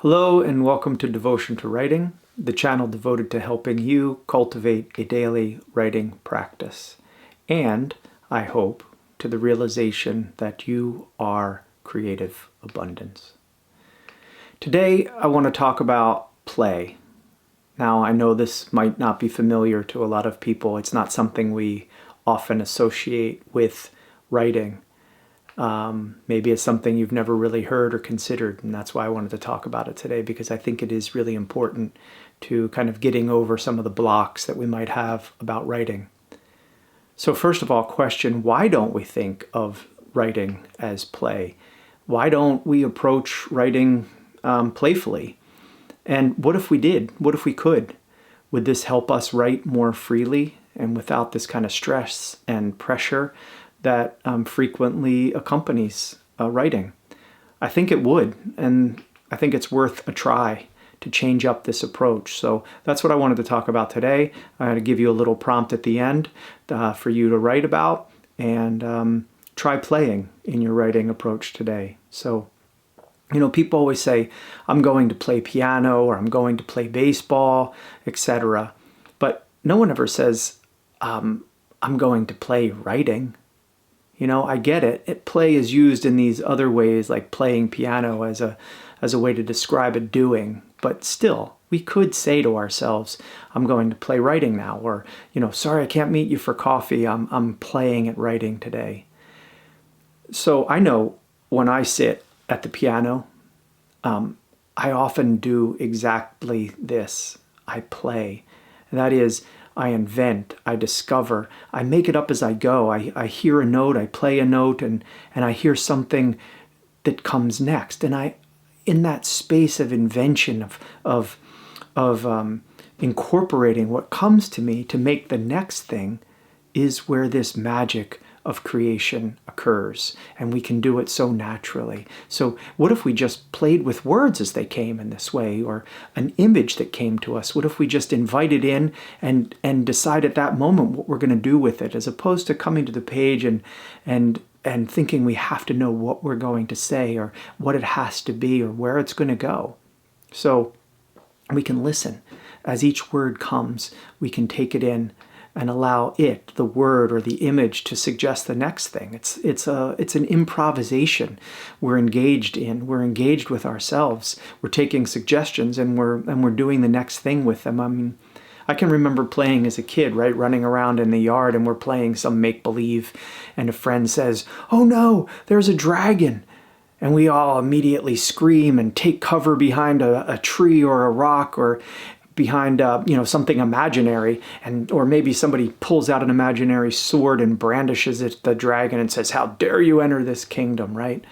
Hello and welcome to Devotion to Writing, the channel devoted to helping you cultivate a daily writing practice. And, I hope, to the realization that you are creative abundance. Today I want to talk about play. Now I know this might not be familiar to a lot of people. It's not something we often associate with writing. Maybe it's something you've never really heard or considered, and that's why I wanted to talk about it today, because I think it is really important to kind of getting over some of the blocks that we might have about writing. So first of all, question, why don't we think of writing as play? Why don't we approach writing playfully? And what if we did? What if we could? Would this help us write more freely and without this kind of stress and pressure that frequently accompanies writing? I think it would, and I think it's worth a try to change up this approach. So that's what I wanted to talk about today. I'm going to give you a little prompt at the end for you to write about, and try playing in your writing approach today. So, people always say, I'm going to play piano, or I'm going to play baseball, etc. But no one ever says, I'm going to play writing. I get it. Play is used in these other ways, like playing piano as a way to describe a doing. But still, we could say to ourselves, I'm going to play writing now. Or, sorry, I can't meet you for coffee. I'm playing at writing today. So I know when I sit at the piano, I often do exactly this. I play. And that is, I invent, I discover, I make it up as I go. I hear a note, I play a note, and I hear something that comes next. And in that space of invention, of incorporating what comes to me to make the next thing, is where this magic of creation occurs, and we can do it so naturally. So what if we just played with words as they came in this way, or an image that came to us? What if we just invited in and decide at that moment what we're going to do with it, as opposed to coming to the page and thinking we have to know what we're going to say, or what it has to be, or where it's going to go. So we can listen. As each word comes, we can take it in and allow it, the word or the image, to suggest the next thing. It's an improvisation we're engaged in. We're engaged with ourselves. We're taking suggestions and we're doing the next thing with them. I mean, I can remember playing as a kid, right, running around in the yard, and we're playing some make-believe, and a friend says, "Oh no, there's a dragon." And we all immediately scream and take cover behind a tree or a rock, or behind something imaginary, or maybe somebody pulls out an imaginary sword and brandishes it at the dragon and says, "How dare you enter this kingdom," right?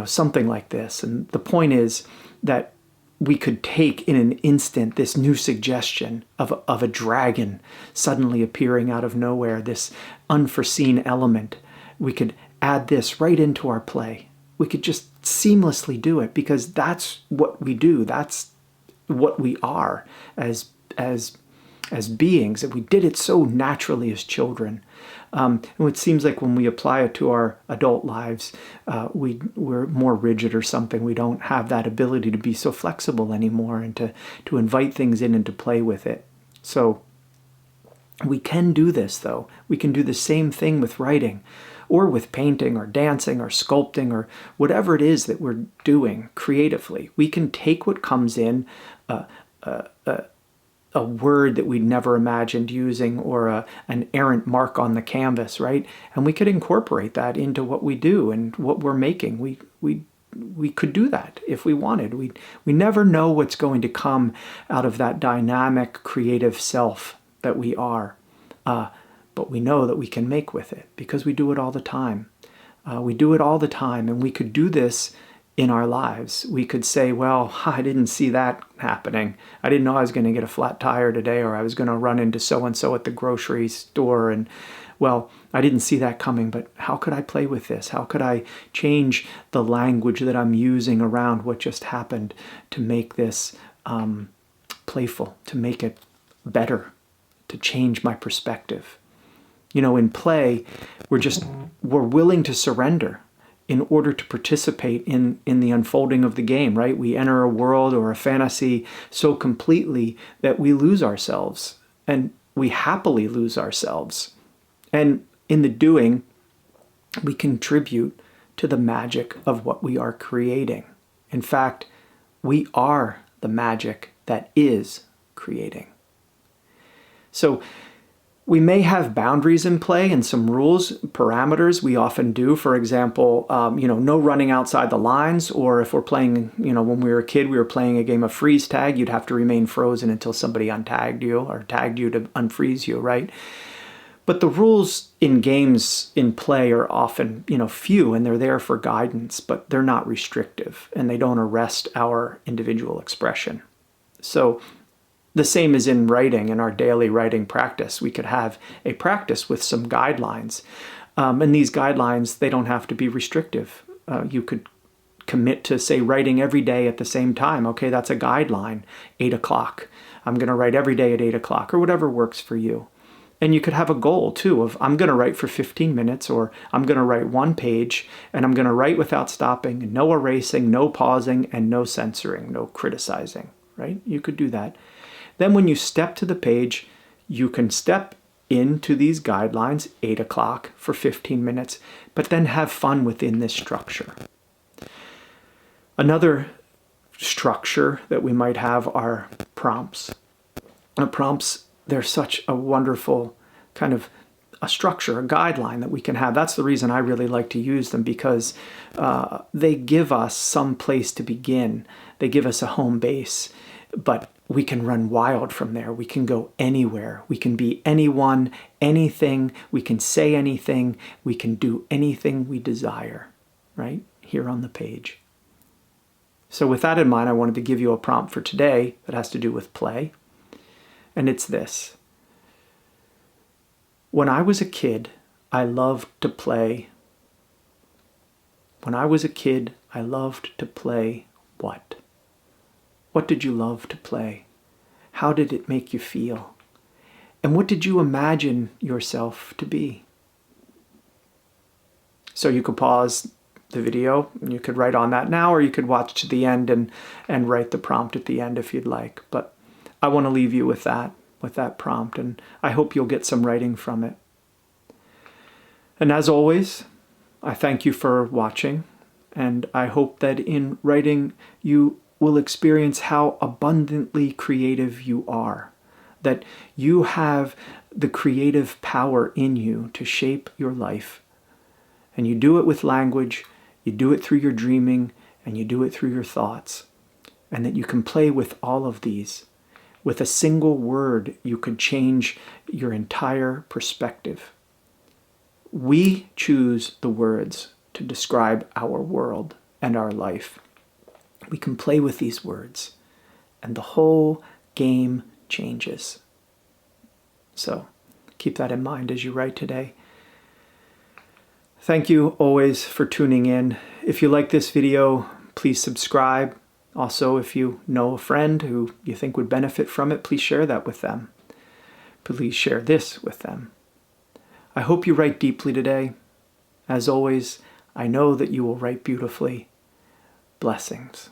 Something like this. And the point is that we could take in an instant this new suggestion of a dragon suddenly appearing out of nowhere, this unforeseen element. We could add this right into our play. We could just seamlessly do it, because that's what we do. That's what we are as beings, that we did it so naturally as children. And it seems like when we apply it to our adult lives, we're more rigid or something. We don't have that ability to be so flexible anymore, and to invite things in and to play with it. So we can do this, though. We can do the same thing with writing, or with painting, or dancing, or sculpting, or whatever it is that we're doing creatively. We can take what comes in, a word that we'd never imagined using, or an errant mark on the canvas, right? And we could incorporate that into what we do and what we're making. We could do that if we wanted. We never know what's going to come out of that dynamic, creative self that we are. But we know that we can make with it, because we do it all the time. We do it all the time, and we could do this in our lives. We could say, well, I didn't see that happening. I didn't know I was going to get a flat tire today, or I was going to run into so-and-so at the grocery store, and well, I didn't see that coming, but how could I play with this? How could I change the language that I'm using around what just happened to make this playful, to make it better, to change my perspective? In play, we're willing to surrender. in order to participate in the unfolding of the game, right? We enter a world or a fantasy so completely that we lose ourselves, and we happily lose ourselves. And in the doing, we contribute to the magic of what we are creating. In fact, we are the magic that is creating. So we may have boundaries in play and some rules, parameters. We often do. For example, no running outside the lines, or if we're playing, when we were a kid, we were playing a game of freeze tag, you'd have to remain frozen until somebody untagged you or tagged you to unfreeze you, right? But the rules in games in play are often, few, and they're there for guidance, but they're not restrictive, and they don't arrest our individual expression. So the same as in writing, in our daily writing practice. We could have a practice with some guidelines. And these guidelines, they don't have to be restrictive. You could commit to, say, writing every day at the same time. Okay, that's a guideline, 8 o'clock. I'm going to write every day at 8 o'clock, or whatever works for you. And you could have a goal, too, of I'm going to write for 15 minutes, or I'm going to write 1 page, and I'm going to write without stopping, no erasing, no pausing, and no censoring, no criticizing, right? You could do that. Then when you step to the page, you can step into these guidelines, 8 o'clock for 15 minutes, but then have fun within this structure. Another structure that we might have are prompts. Prompts, they're such a wonderful kind of a structure, a guideline that we can have. That's the reason I really like to use them, because they give us some place to begin. They give us a home base, but we can run wild from there. We can go anywhere. We can be anyone, anything. We can say anything. We can do anything we desire, right? Here on the page. So with that in mind, I wanted to give you a prompt for today that has to do with play. And it's this. When I was a kid, I loved to play. When I was a kid, I loved to play what? What did you love to play? How did it make you feel? And what did you imagine yourself to be? So you could pause the video and you could write on that now, or you could watch to the end and write the prompt at the end if you'd like. But I want to leave you with that prompt, and I hope you'll get some writing from it. And as always, I thank you for watching, and I hope that in writing you will experience how abundantly creative you are, that you have the creative power in you to shape your life. And you do it with language, you do it through your dreaming, and you do it through your thoughts. And that you can play with all of these. With a single word, you could change your entire perspective. We choose the words to describe our world and our life. We can play with these words, and the whole game changes. So keep that in mind as you write today. Thank you always for tuning in. If you like this video, please subscribe. Also, if you know a friend who you think would benefit from it, please share that with them. Please share this with them. I hope you write deeply today. As always, I know that you will write beautifully. Blessings.